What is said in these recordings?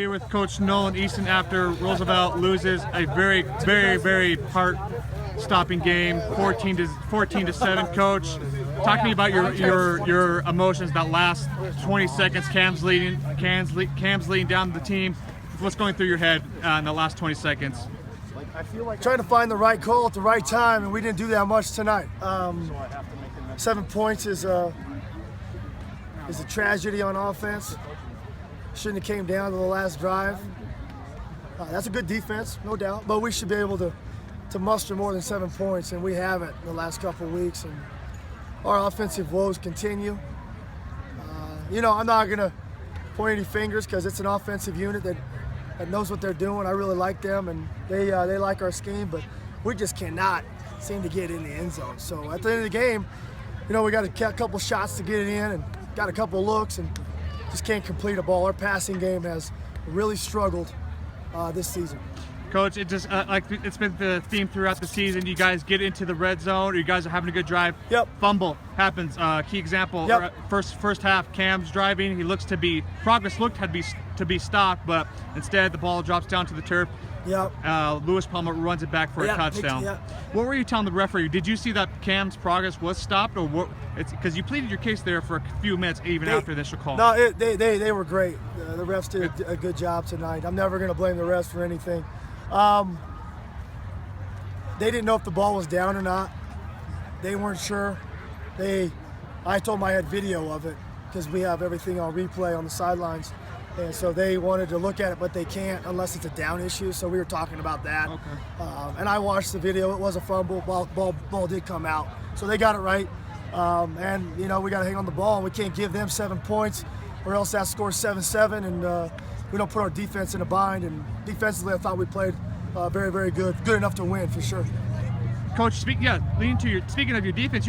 Here with Coach Nolan Easton after Roosevelt loses a very, very heart-stopping game, 14 to 7. Coach, talk to me about your emotions that last 20 seconds. Cam's leading down the team. What's going through your head in the last 20 seconds? I feel like trying to find the right call at the right time, and we didn't do that much tonight. 7 points is a tragedy on offense. Shouldn't have came down to the last drive. That's a good defense, no doubt, but we should be able to muster more than 7 points, and we haven't in the last couple of weeks. And our offensive woes continue. I'm not going to point any fingers because it's an offensive unit that knows what they're doing. I really like them, and they like our scheme, but we just cannot seem to get in the end zone. So at the end of the game, we got a couple shots to get it in and got a couple looks and just can't complete a ball. Our passing game has really struggled this season. Coach, it just it's been the theme throughout the season. You guys get into the red zone, or you guys are having a good drive. Yep. Fumble happens. Key example. Yep. First half, Cam's driving. He looks to be to be stopped, but instead the ball drops down to the turf. Yep. Lewis Palmer runs it back for a touchdown. What were you telling the referee? Did you see that Cam's progress was stopped, or what? It's because you pleaded your case there for a few minutes, even after the initial call. No, they were great. The refs did a good job tonight. I'm never going to blame the refs for anything. They didn't know if the ball was down or not. They weren't sure. I told them I had video of it because we have everything on replay on the sidelines. And so they wanted to look at it, but they can't unless it's a down issue. So we were talking about that. Okay. And I watched the video. It was a fumble. Ball did come out. So they got it right. And we got to hang on the ball. And we can't give them 7 points, or else that scores 7-7. And we don't put our defense in a bind. And defensively, I thought we played very, very good enough to win for sure. Coach, speaking of your defense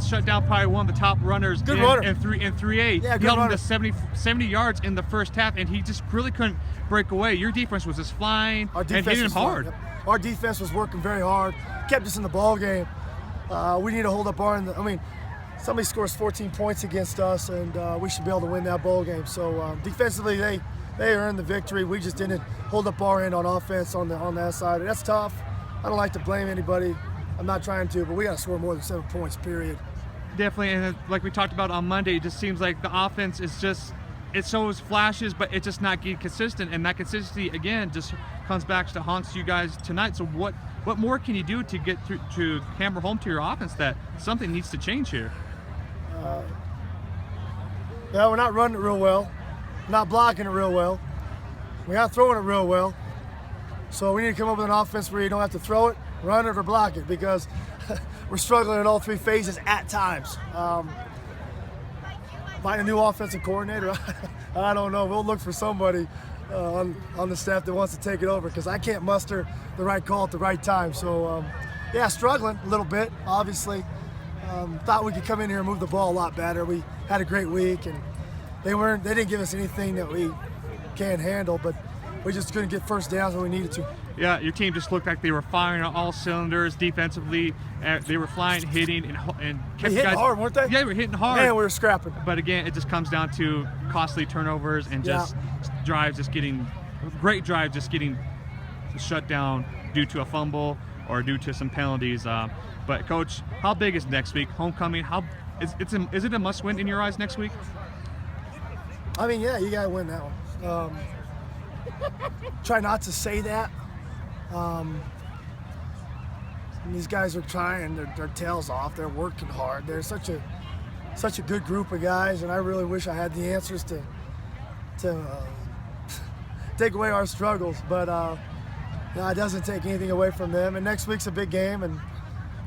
shut down probably one of the top runners Good in runner. 3A. Yeah, he good held him runner. to 70 yards in the first half, and he just really couldn't break away. Your defense was just flying Our and defense hitting him was hard. Yep. Our defense was working very hard, kept us in the ball game. We need to hold up somebody scores 14 points against us, and we should be able to win that ball game. So defensively, they earned the victory. We just didn't hold up our end on offense on that side. That's tough. I don't like to blame anybody. I'm not trying to, but we got to score more than 7 points, period. Definitely, and like we talked about on Monday, it just seems like the offense is just, it shows flashes, but it's just not getting consistent, and that consistency, again, just comes back to haunts you guys tonight. So what more can you do to get through to hammer home to your offense that something needs to change here? We're not running it real well, not blocking it real well. We're not throwing it real well. So we need to come up with an offense where you don't have to throw it, run it, or block it, because we're struggling in all three phases at times. Find a new offensive coordinator, I don't know. We'll look for somebody on the staff that wants to take it over, because I can't muster the right call at the right time. So, struggling a little bit, obviously. Thought we could come in here and move the ball a lot better. We had a great week, and they didn't give us anything that we can't handle, but we just couldn't get first downs when we needed to. Yeah, your team just looked like they were firing on all cylinders defensively. They were flying, hitting, and kept Hitting hard, weren't they? Yeah, they were hitting hard. Man, we were scrapping. But again, it just comes down to costly turnovers and just great drives just getting shut down due to a fumble or due to some penalties. But Coach, how big is next week? Homecoming. Is it a must-win in your eyes next week? You gotta win that one. Try not to say that. These guys are trying their tails off. They're working hard. They're such a good group of guys, and I really wish I had the answers to take away our struggles. But it doesn't take anything away from them. And next week's a big game, and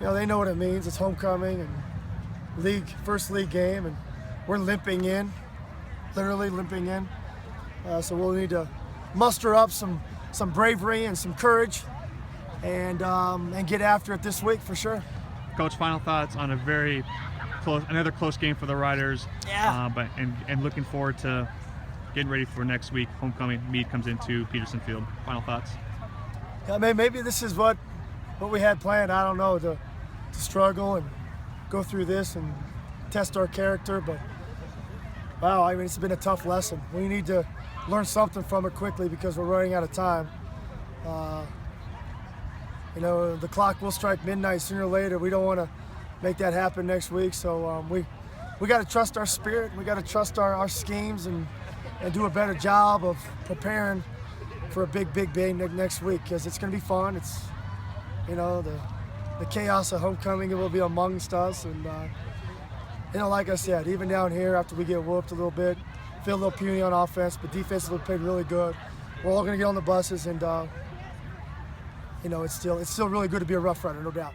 they know what it means. It's homecoming and first league game, and we're limping in, literally limping in. So we'll need to muster up some bravery and some courage, and get after it this week for sure. Coach, final thoughts on another close game for the Riders. Yeah. And looking forward to getting ready for next week. Homecoming. Meade comes into Peterson Field. Final thoughts. Yeah, maybe this is what we had planned. I don't know, to struggle and go through this and test our character, but wow, it's been a tough lesson. We need to learn something from it quickly because we're running out of time. You know, the clock will strike midnight sooner or later. We don't want to make that happen next week. So we got to trust our spirit. We got to trust our schemes and do a better job of preparing for a big game next week, because it's going to be fun. It's, you know, the chaos of homecoming will be amongst us. And, you know, like I said, even down here after we get whooped a little bit, feel a little puny on offense, but defensively played really good. We're all going to get on the buses, and, you know, it's still really good to be a Rough Rider, no doubt.